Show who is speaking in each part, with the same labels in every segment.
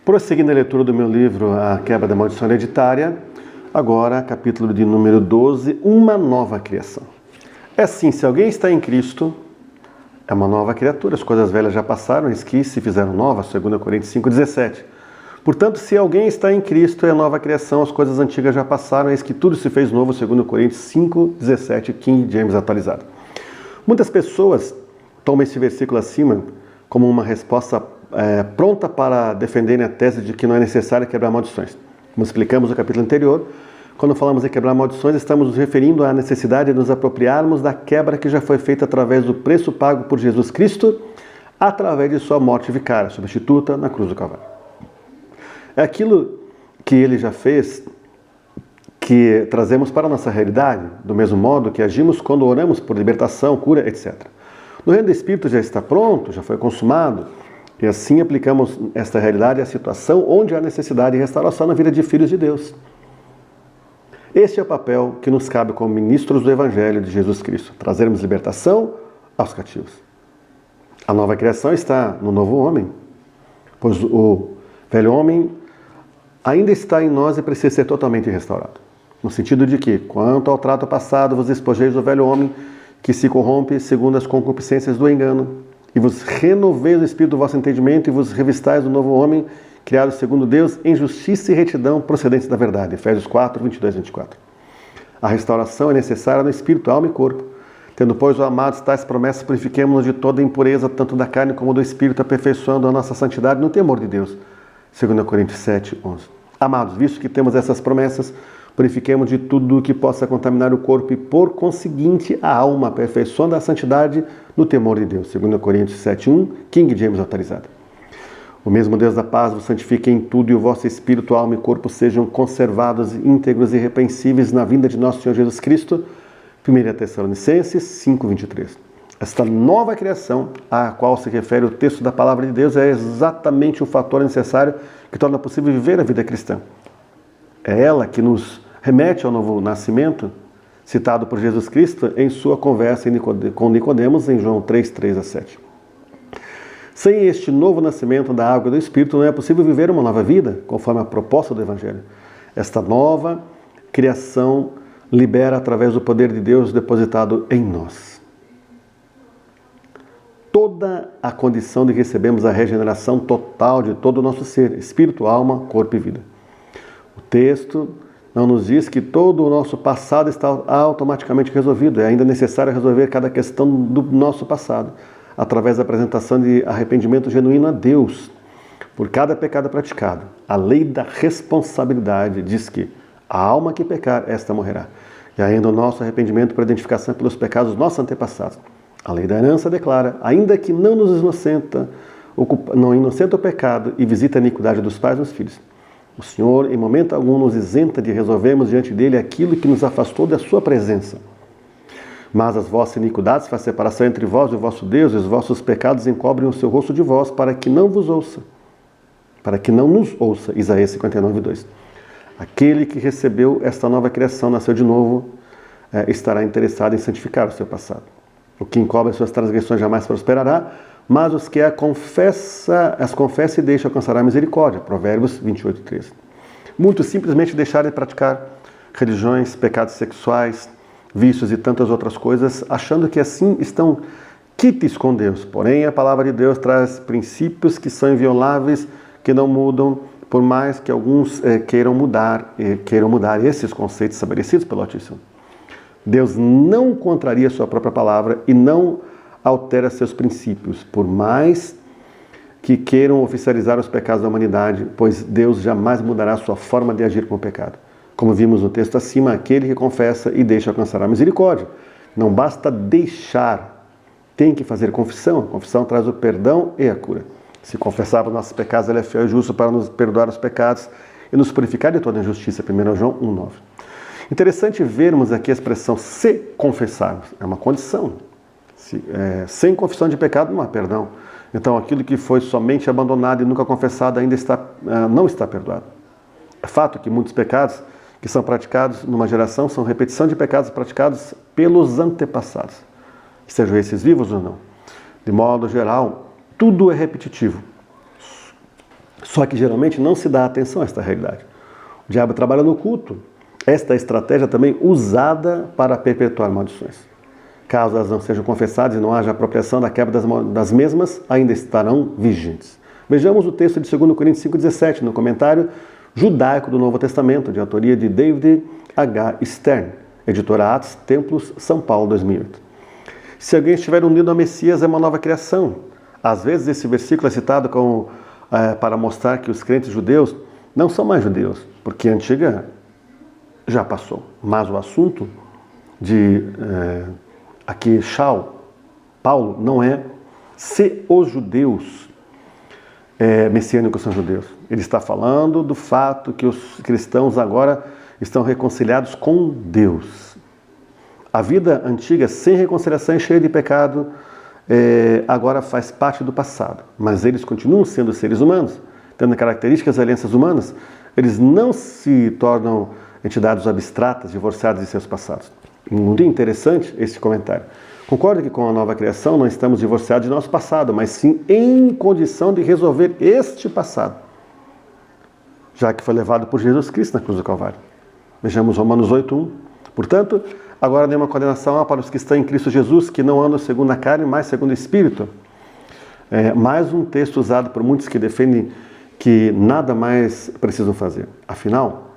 Speaker 1: Prosseguindo a leitura do meu livro A Quebra da Maldição Hereditária, agora capítulo de número 12, uma nova criação. É assim, se alguém está em Cristo, é uma nova criatura, as coisas velhas já passaram, eis que se fizeram novas, 2 Coríntios 5,17. Portanto, se alguém está em Cristo, é nova criação, as coisas antigas já passaram, eis que tudo se fez novo, 2 Coríntios 5,17, King James atualizado. Muitas pessoas tomam esse versículo acima como uma resposta pronta para defenderem a tese de que não é necessário quebrar maldições. Como explicamos no capítulo anterior, quando falamos em quebrar maldições, estamos nos referindo à necessidade de nos apropriarmos da quebra que já foi feita através do preço pago por Jesus Cristo, através de sua morte vicária, substituta na cruz do Calvário. É aquilo que ele já fez que trazemos para a nossa realidade, do mesmo modo que agimos quando oramos por libertação, cura, etc. No reino do Espírito já está pronto, já foi consumado, e assim aplicamos esta realidade à situação onde há necessidade de restauração na vida de filhos de Deus. Este é o papel que nos cabe como ministros do Evangelho de Jesus Cristo, trazermos libertação aos cativos. A nova criação está no novo homem, pois o velho homem ainda está em nós e precisa ser totalmente restaurado. No sentido de que, quanto ao trato passado, vos despojeis do velho homem que se corrompe segundo as concupiscências do engano, e vos renoveis o espírito do vosso entendimento e vos revistais do novo homem, criado segundo Deus, em justiça e retidão procedentes da verdade. Efésios 4, 22 e 24. A restauração é necessária no espírito, alma e corpo. Tendo, pois, ó amados, tais promessas, purifiquemo-nos de toda impureza, tanto da carne como do espírito, aperfeiçoando a nossa santidade no temor de Deus. 2 Coríntios 7, 11. Amados, visto que temos essas promessas, purifiquemos de tudo o que possa contaminar o corpo e, por conseguinte, a alma, aperfeiçoando a santidade no temor de Deus. 2 Coríntios 7, 1, King James atualizado. O mesmo Deus da paz vos santifique em tudo e o vosso espírito, alma e corpo sejam conservados, íntegros e irrepreensíveis na vinda de nosso Senhor Jesus Cristo. 1 Tessalonicenses 5, 23. Esta nova criação, à qual se refere o texto da palavra de Deus, é exatamente o fator necessário que torna possível viver a vida cristã. É ela que nos remete ao novo nascimento, citado por Jesus Cristo em sua conversa com Nicodemos em João 3, 3 a 7. Sem este novo nascimento da água e do Espírito, não é possível viver uma nova vida, conforme a proposta do Evangelho. Esta nova criação libera através do poder de Deus depositado em nós toda a condição de recebermos a regeneração total de todo o nosso ser, espírito, alma, corpo e vida. O texto não nos diz que todo o nosso passado está automaticamente resolvido. É ainda necessário resolver cada questão do nosso passado, através da apresentação de arrependimento genuíno a Deus, por cada pecado praticado. A lei da responsabilidade diz que a alma que pecar, esta morrerá. E ainda o nosso arrependimento por identificação pelos pecados dos nossos antepassados. A lei da herança declara, ainda que não inocenta o pecado e visita a iniquidade dos pais nos filhos. O Senhor, em momento algum, nos isenta de resolvermos diante dele aquilo que nos afastou da sua presença. Mas as vossas iniquidades fazem separação entre vós e o vosso Deus, e os vossos pecados encobrem o seu rosto de vós, para que não vos ouça. Para que não nos ouça. Isaías 59, 2. Aquele que recebeu esta nova criação, nasceu de novo, estará interessado em santificar o seu passado. O que encobre as suas transgressões jamais prosperará, mas os que as confessa e deixa alcançará a misericórdia. Provérbios 28, 13. Muitos simplesmente deixaram de praticar religiões, pecados sexuais, vícios e tantas outras coisas, achando que assim estão quites com Deus. Porém, a palavra de Deus traz princípios que são invioláveis, que não mudam, por mais que alguns queiram mudar esses conceitos estabelecidos pelo Altíssimo. Deus não contraria sua própria palavra e não altera seus princípios, por mais que queiram oficializar os pecados da humanidade, pois Deus jamais mudará sua forma de agir com o pecado. Como vimos no texto acima, aquele que confessa e deixa alcançará a misericórdia. Não basta deixar, tem que fazer confissão. A confissão traz o perdão e a cura. Se confessarmos nossos pecados, ele é fiel e justo para nos perdoar os pecados e nos purificar de toda injustiça. 1 João 1,9. Interessante vermos aqui a expressão se confessarmos. É uma condição. Sem confissão de pecado não há perdão. Então aquilo que foi somente abandonado e nunca confessado ainda não está perdoado. É fato que muitos pecados que são praticados numa geração são repetição de pecados praticados pelos antepassados, sejam esses vivos ou não. De modo geral, tudo é repetitivo. Só que geralmente não se dá atenção a esta realidade. O diabo trabalha no oculto. Esta estratégia também usada para perpetuar maldições. Caso elas não sejam confessadas e não haja apropriação da quebra das mesmas, ainda estarão vigentes. Vejamos o texto de 2 Coríntios 5,17, no comentário judaico do Novo Testamento, de autoria de David H. Stern, editora Atos, Templos, São Paulo, 2008. Se alguém estiver unido ao Messias, é uma nova criação. Às vezes esse versículo é citado para mostrar que os crentes judeus não são mais judeus, porque a antiga já passou. Mas o assunto de aqui Paulo não é se os judeus messiânicos são judeus. Ele está falando do fato que os cristãos agora estão reconciliados com Deus. A vida antiga sem reconciliação e cheia de pecado agora faz parte do passado. Mas eles continuam sendo seres humanos, tendo características e alianças humanas. Eles não se tornam entidades abstratas, divorciadas de seus passados. Muito interessante esse comentário. Concordo que com a nova criação não estamos divorciados de nosso passado, mas sim em condição de resolver este passado, já que foi levado por Jesus Cristo na cruz do Calvário. Vejamos Romanos 8:1. Portanto, agora nenhuma condenação há para os que estão em Cristo Jesus, que não andam segundo a carne, mas segundo o Espírito. Mais um texto usado por muitos que defendem que nada mais precisam fazer. Afinal,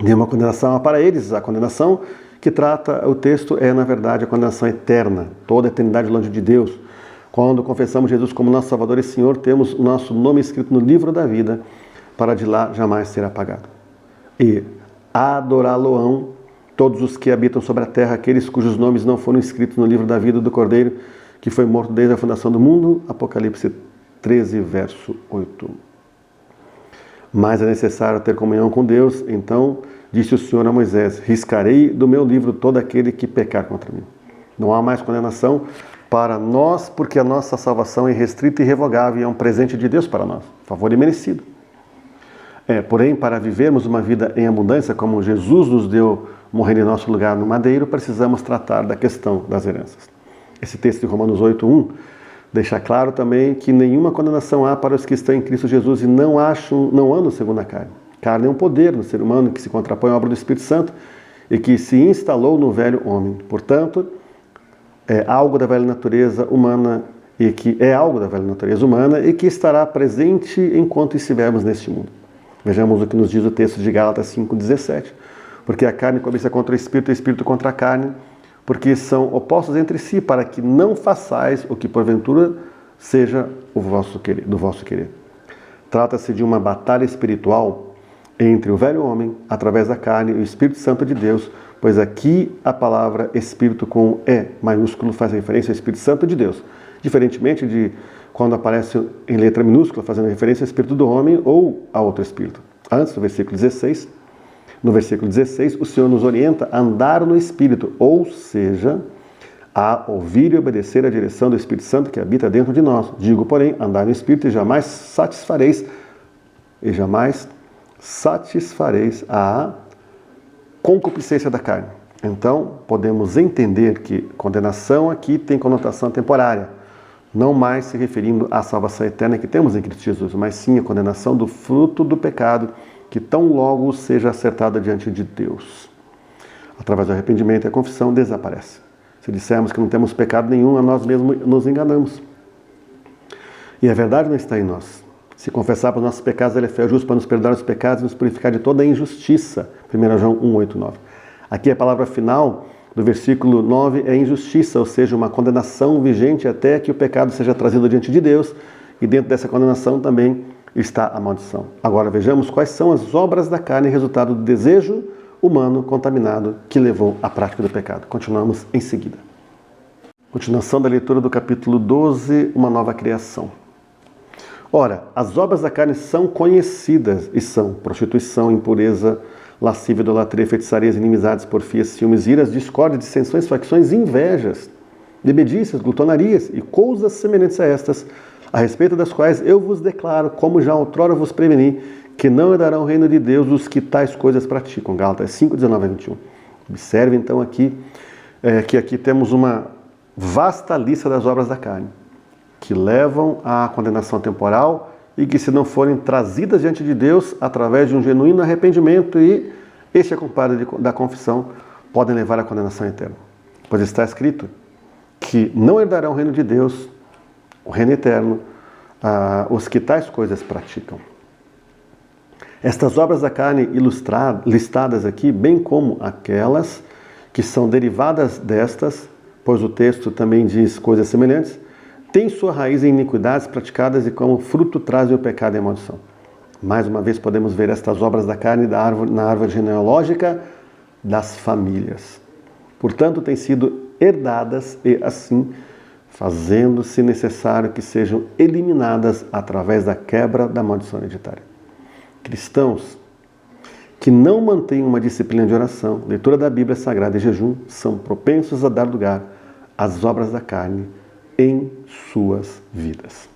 Speaker 1: nenhuma condenação há para eles. A condenação que trata o texto é, na verdade, a condenação eterna, toda a eternidade longe de Deus. Quando confessamos Jesus como nosso Salvador e Senhor, temos o nosso nome escrito no livro da vida, para de lá jamais ser apagado. E adorá-lo-ão todos os que habitam sobre a terra, aqueles cujos nomes não foram escritos no livro da vida do Cordeiro, que foi morto desde a fundação do mundo. Apocalipse 13, verso 8. Mas é necessário ter comunhão com Deus. Então disse o Senhor a Moisés: riscarei do meu livro todo aquele que pecar contra mim. Não há mais condenação para nós, porque a nossa salvação é restrita e irrevogável e é um presente de Deus para nós, favor imerecido. Porém, para vivermos uma vida em abundância, como Jesus nos deu morrer em nosso lugar no madeiro, precisamos tratar da questão das heranças. Esse texto de Romanos 8:1 deixa claro também que nenhuma condenação há para os que estão em Cristo Jesus e não andam segundo a carne. Carne é um poder no ser humano que se contrapõe à obra do Espírito Santo e que se instalou no velho homem. Portanto, é algo da velha natureza humana e que estará presente enquanto estivermos neste mundo. Vejamos o que nos diz o texto de Gálatas 5:17. Porque a carne cobiça contra o Espírito e o Espírito contra a carne, porque são opostos entre si, para que não façais o que porventura seja do vosso querer. Trata-se de uma batalha espiritual entre o velho homem, através da carne, e o Espírito Santo de Deus, pois aqui a palavra Espírito com E maiúsculo faz referência ao Espírito Santo de Deus, diferentemente de quando aparece em letra minúscula fazendo referência ao Espírito do homem ou a outro Espírito. Antes, no versículo 16, o Senhor nos orienta a andar no Espírito, ou seja, a ouvir e obedecer a direção do Espírito Santo que habita dentro de nós. Digo, porém, andar no Espírito e jamais satisfareis a concupiscência da carne. Então, podemos entender que condenação aqui tem conotação temporária, não mais se referindo à salvação eterna que temos em Cristo Jesus, mas sim a condenação do fruto do pecado, que tão logo seja acertada diante de Deus. Através do arrependimento e a confissão desaparece. Se dissermos que não temos pecado nenhum, a nós mesmos nos enganamos. E a verdade não está em nós. Se confessarmos nossos pecados, Ele é fiel e justo para nos perdoar os pecados e nos purificar de toda a injustiça. 1 João 1:8-9. Aqui a palavra final do versículo 9 é injustiça, ou seja, uma condenação vigente até que o pecado seja trazido diante de Deus, e dentro dessa condenação também está a maldição. Agora vejamos quais são as obras da carne, resultado do desejo humano contaminado que levou à prática do pecado. Continuamos em seguida. Continuação da leitura do capítulo 12, uma nova criação. Ora, as obras da carne são conhecidas e são prostituição, impureza, lascívia, idolatria, feitiçarias, inimizades, porfias, ciúmes, iras, discórdia, dissensões, facções, invejas, bebedices, glutonarias e coisas semelhantes a estas, a respeito das quais eu vos declaro, como já outrora vos preveni, que não herdarão o reino de Deus os que tais coisas praticam. Gálatas 5:19-21. Observe então aqui que aqui temos uma vasta lista das obras da carne, que levam à condenação temporal e que, se não forem trazidas diante de Deus através de um genuíno arrependimento e este acompanhado da confissão, podem levar à condenação eterna. Pois está escrito que não herdarão o reino de Deus, o reino eterno, os que tais coisas praticam. Estas obras da carne listadas aqui, bem como aquelas que são derivadas destas, pois o texto também diz coisas semelhantes, têm sua raiz em iniquidades praticadas e como fruto trazem o pecado e a maldição. Mais uma vez podemos ver estas obras da carne na árvore genealógica das famílias. Portanto, têm sido herdadas e, assim, fazendo-se necessário que sejam eliminadas através da quebra da maldição hereditária. Cristãos que não mantêm uma disciplina de oração, leitura da Bíblia Sagrada e jejum, são propensos a dar lugar às obras da carne em suas vidas.